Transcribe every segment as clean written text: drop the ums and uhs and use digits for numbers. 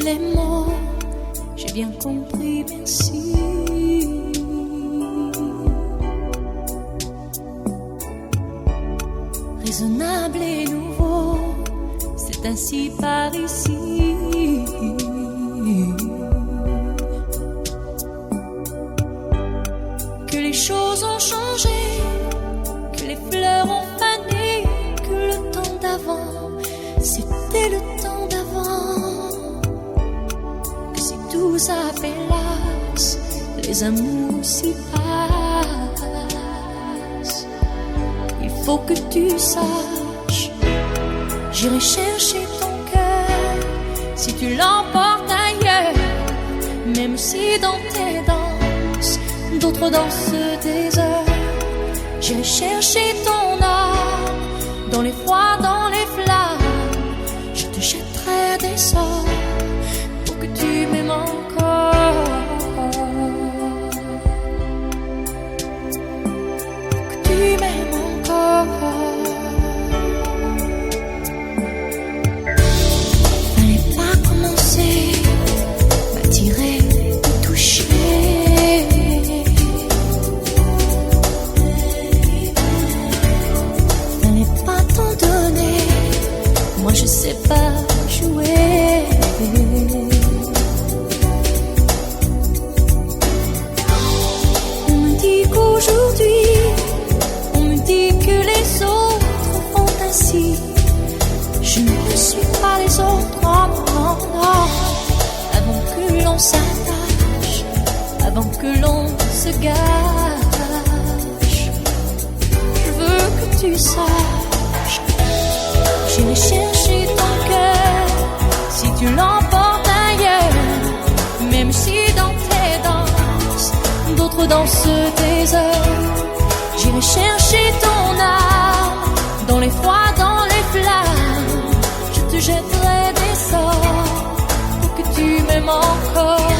les mots, j'ai bien compris, merci. Raisonnable et nouveau, c'est ainsi par ici. Que les choses ont changé, que les fleurs ont fané, que le temps d'avant, c'était le temps d'avant. Que si tout s'appelasse, les amours s'y passent. Il faut que tu saches, j'irai chercher ton cœur si tu l'emportes ailleurs. Même si dans tes danses, d'autres dansent des heures. J'irai chercher ton âme dans les froids, dans les flammes. Je te jetterai des sorts pour que tu m'aimes encore. Pour que tu m'aimes encore. Fallait pas commencer, m'attirer, me toucher. Fallait pas t'en donner, moi je sais pas jouer. On me dit qu'aujourd'hui, on me dit que les autres font ainsi. Je ne suis pas les autres, non, non, non. Avant que l'on s'attache, avant que l'on se gâche, je veux que tu saches, j'irai chercher ton cœur si tu l'emportes ailleurs. Même si dans tes danses, d'autres dansent des heures. J'irai chercher ton âme dans les froids, dans les flammes. Je te jetterai des sorts pour que tu m'aimes encore.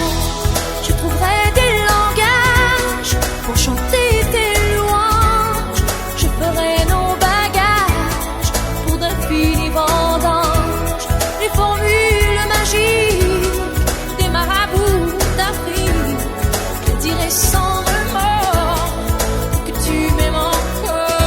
Je trouverai des langages pour chanter tes louanges. Je ferai nos bagages pour d'infinis vendanges. Les formules magiques des marabouts d'Afrique, je dirai sans remords que tu m'aimes encore.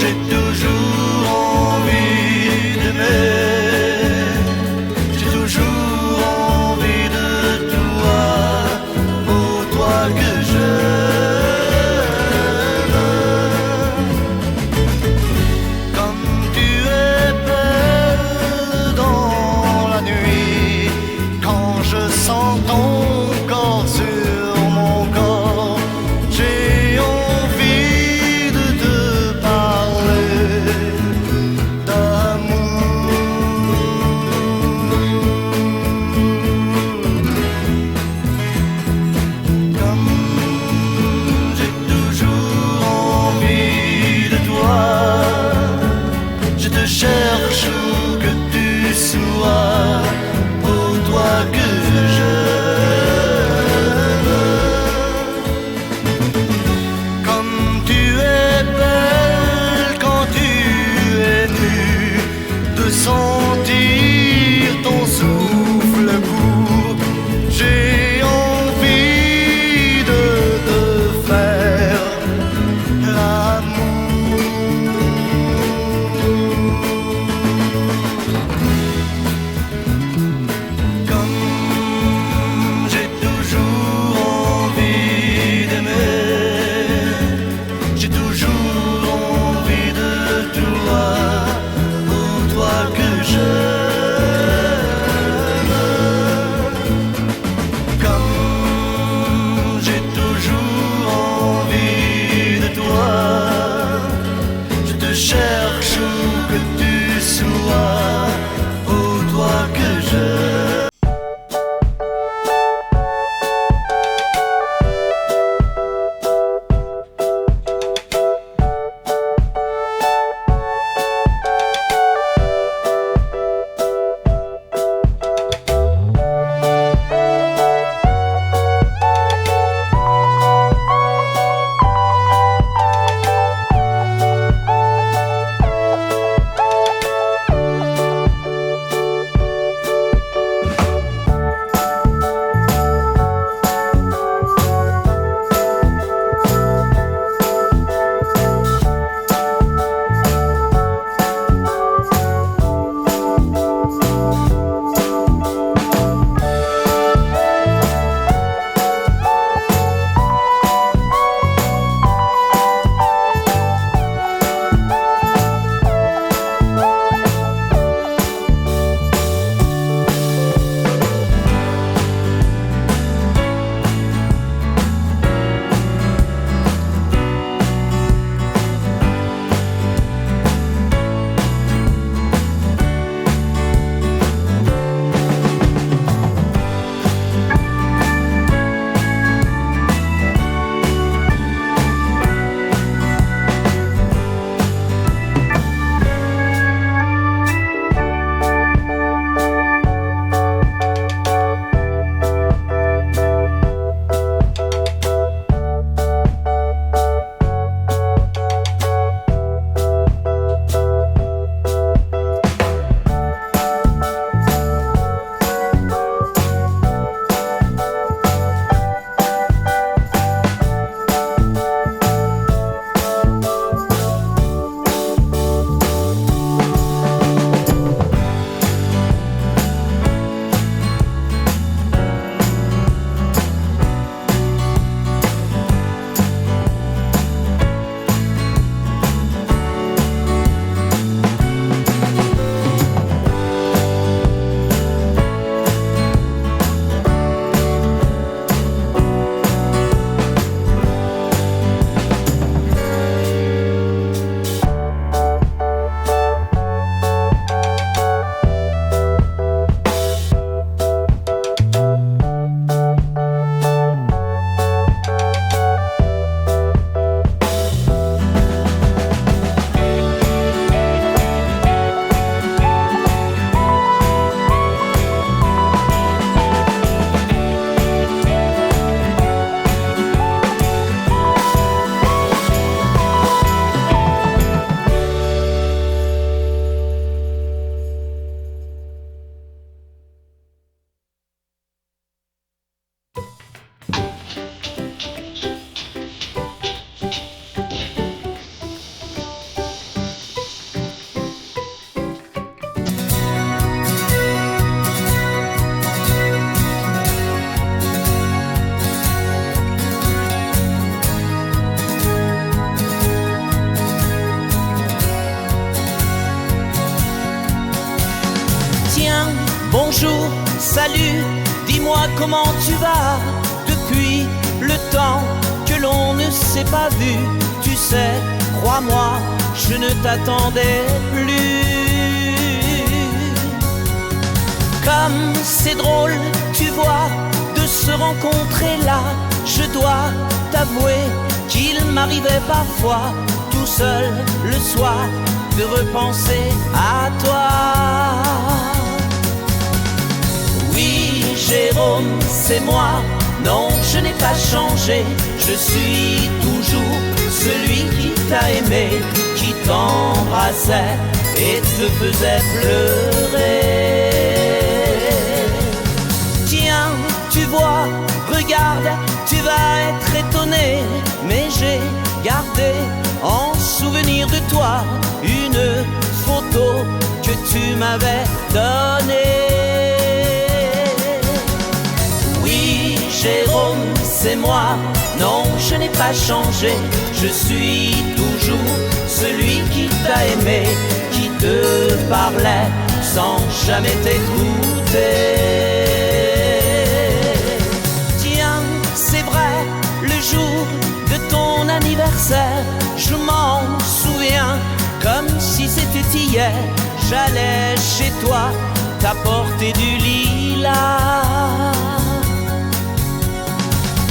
j'ai toujours envie d'aimer, j'ai toujours envie de toi, pour toi que j'aime. Comme tu es belle dans la nuit, quand je sens ton corps sur mon corps, j'ai envie de te parler, Salut, dis-moi comment tu vas depuis le temps que l'on ne s'est pas vu. Tu sais, crois-moi, je ne t'attendais plus. Comme c'est drôle, tu vois, de se rencontrer là. Je dois t'avouer qu'il m'arrivait parfois, tout seul le soir, de repenser à toi. Oui, Jérôme, c'est moi. Non, je n'ai pas changé. Je suis toujours celui qui t'a aimé, qui t'embrassait et te faisait pleurer. Tiens, tu vois, regarde, tu vas être étonné, mais j'ai gardé en souvenir de toi une photo que tu m'avais donnée. Oui, Jérôme, c'est moi. Non, je n'ai pas changé. Je suis toujours celui qui t'a aimé, qui te parlait sans jamais t'écouter. Tiens, c'est vrai, le jour de ton anniversaire, je m'en souviens comme si c'était hier. J'allais chez toi t'apporter du lilas.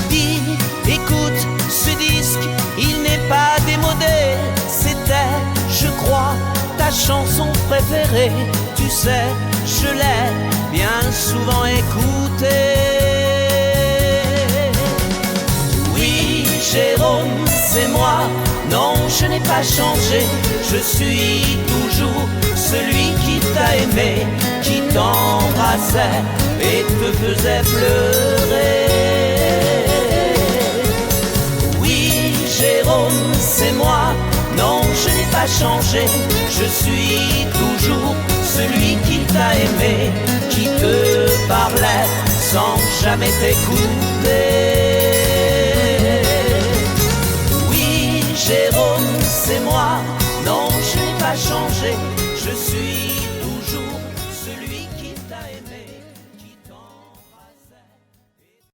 Dis, écoute, ce disque, il n'est pas démodé. C'était, je crois, ta chanson préférée. Tu sais, je l'ai bien souvent écoutée. Oui, Jérôme, c'est moi. Non, je n'ai pas changé. Je suis toujours celui qui t'a aimé, qui t'embrassait et te faisait pleurer. Oui, Jérôme, c'est moi. Non, je n'ai pas changé. Je suis toujours celui qui t'a aimé, qui te parlait sans jamais t'écouter. Oui, Jérôme, c'est moi. Non, je n'ai pas changé.